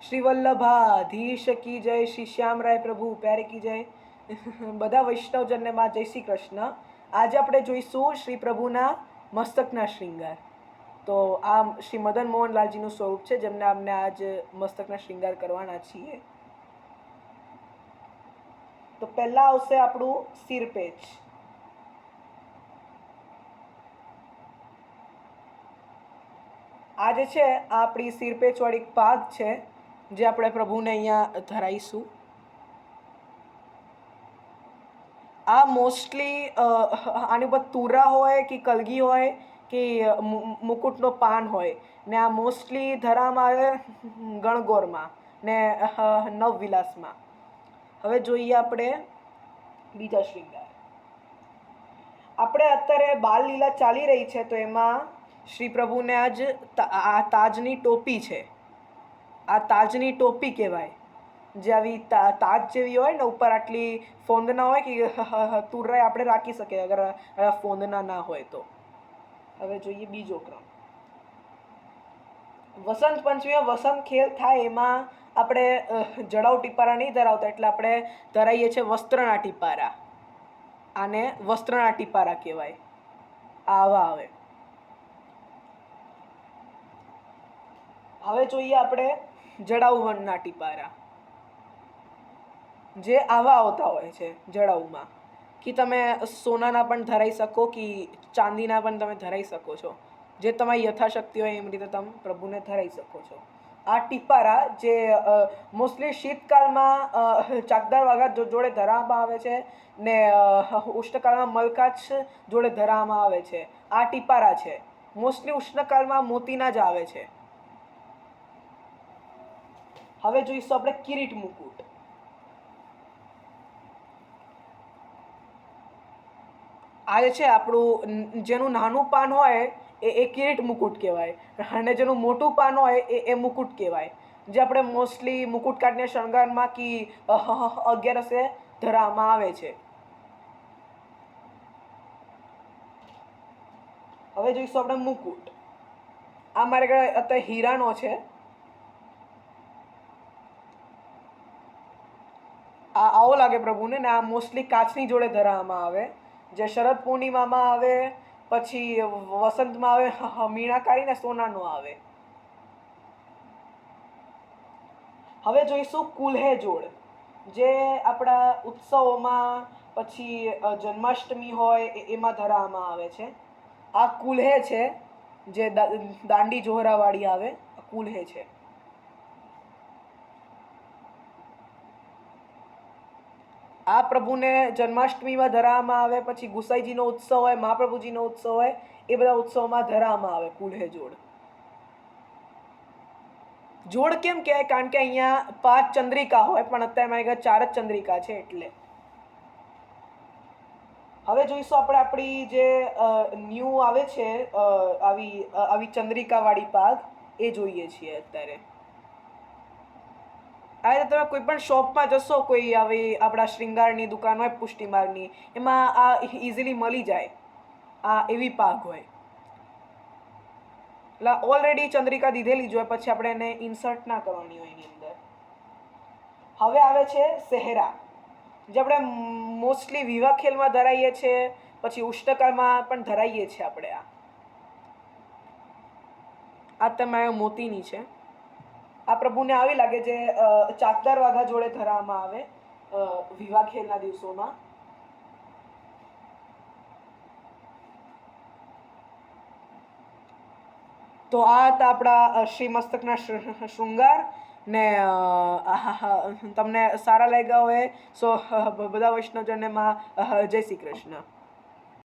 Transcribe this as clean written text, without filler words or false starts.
શ્રી વલ્લભાધીશ કી જય, શ્રી શ્યામ રાય પ્રભુ પ્યારે કી જય. બધા વૈષ્ણવજનને માં જય શ્રી કૃષ્ણ. આજે આપણે જોઈશું શ્રી પ્રભુના મસ્તકના શ્રૃંગાર. તો આ શ્રી મદન મોહનલાલજીનું સ્વરૂપ છે, જેમને અમને આજ મસ્તકના શ્રૃંગાર કરવાના છીએ. તો પહેલા આવશે આપણું સિરપેચ. આ જે છે આ આપણી સિરપેચ વાળી પાગ છે, જે આપણે પ્રભુને અહીંયા ધરાઈશું. આ મોસ્ટલી આની ઉપર તુરા હોય કે કલગી હોય કે મુકુટનો પાન હોય, ને આ મોસ્ટલી ધરામાં આવે ગણગોરમાં ને નવવિલાસમાં. હવે જોઈએ આપણે બીજા શ્રૃંગાર. આપણે અત્યારે બાલ લીલા ચાલી રહી છે, તો એમાં શ્રી પ્રભુને આજ આ તાજની ટોપી છે. આ તાજની ટોપી કહેવાય, જે આવી તાજ જેવી હોય ને, ઉપર આટલી ફોંદના હોય કે તુર્રાય આપણે રાખી શકીએ અગર ફોંદના ના હોય તો. હવે જોઈએ બીજો ક્રમ. વસંત પંચમી વસંત ખેલ થાય, એમાં આપણે જડાઉ ટીપારા નહીં ધરાવતા, એટલે આપણે ધરાઈએ છીએ વસ્ત્રના ટીપારા. આને વસ્ત્રના ટીપારા કહેવાય. આવા આવે. હવે જોઈએ આપણે જડાઉ વનના ટીપારા, જે આવા આવતા હોય છે જડાઉમાં. કે તમે સોનાના પણ ધરાઈ શકો કે ચાંદીના પણ તમે ધરાઈ શકો છો, જે તમારી યથાશક્તિ હોય એમ રીતે તમે પ્રભુને ધરાઈ શકો છો. આ ટીપારા જે મોસ્ટલી શીતકાળમાં ચાકદાર વાઘા જોડે ધરાવવામાં આવે છે, ને ઉષ્ણકાળમાં મલકાચ જોડે ધરાવવામાં આવે છે. આ ટીપારા છે મોસ્ટલી ઉષ્ણકાળમાં મોતીના જ આવે છે. હવે જોઈશું આપણે કિરીટ મુકુટ. આ જે છે આપણું જેનું નાનું પાન હોય એ કિરીટ મુકુટ કહેવાય, અને જેનું મોટું પાન હોય એ મુકુટ કહેવાય, જે આપણે મોસ્ટલી મુકુટ કાઢને શણગારમાં કે 11 ધરાવવામાં આવે છે. હવે જોઈશું આપણે મુકુટ. આ મારે અત્યારે હીરાનો છે. આ આવો લાગે પ્રભુને, ને આ મોસ્ટલી કાચની જોડે ધરાવવામાં આવે, જે શરદ પૂર્ણિમામાં આવે, પછી વસંતમાં આવે મીણાકારી ને સોનાનો આવે. હવે જોઈશું કુલ્હે જોડ, જે આપણા ઉત્સવોમાં પછી જન્માષ્ટમી હોય એમાં ધરાવવામાં આવે છે. આ કુલ્હે છે, જે દાંડી જોહરાવાળી આવે, કુલ્હે છે. આ પ્રભુને જન્માષ્ટમીમાં ધરાવવામાં આવે, પછી ગુસાઈજીનો ઉત્સવ હોય, મહાપ્રભુજીનો ઉત્સવ હોય, એ બધા ઉત્સવમાં ધરાવવામાં આવે કુલ્હે જોડ. જોડ કેમ કહેવાય? કારણ કે અહીંયા 5 ચંદ્રિકા હોય, પણ અત્યારે મારી ઘરે 4 જ ચંદ્રિકા છે એટલે. હવે જોઈશું આપણે આપણી જે ન્યૂ આવે છે આવી ચંદ્રિકા વાળી પાગ, એ જોઈએ છીએ અત્યારે. આ રીતે તમે કોઈ પણ શોપમાં જશો, કોઈ આવી આપણા શ્રૃંગારની દુકાન હોય પુષ્ટિમાર્ગની, એમાં આ ઇઝીલી મળી જાય. આ એવી પાગ હોય. એટલે ઓલરેડી ચંદ્રિકા દીધેલી જ હોય, પછી આપણે એને ઇન્સર્ટ ના કરવાની હોય એની અંદર. હવે આવે છે સેહરા, જે આપણે મોસ્ટલી વિવાહ ખેલમાં ધરાઈએ છીએ, પછી ઉષ્ણકાળમાં પણ ધરાઈએ છીએ આપણે. આ તમે મોતીની છે. આ પ્રભુને આવી લાગે, જે ચાકદાર વાઘા જોડે ધરાવવામાં આવે વિવાહ ખેલના દિવસોમાં. તો આ હતા આપણા શ્રી મસ્તકના શૃંગાર. ને તમને સારા લાગ્યા હોય સો બધા વૈષ્ણવજનને માં જય શ્રી કૃષ્ણ.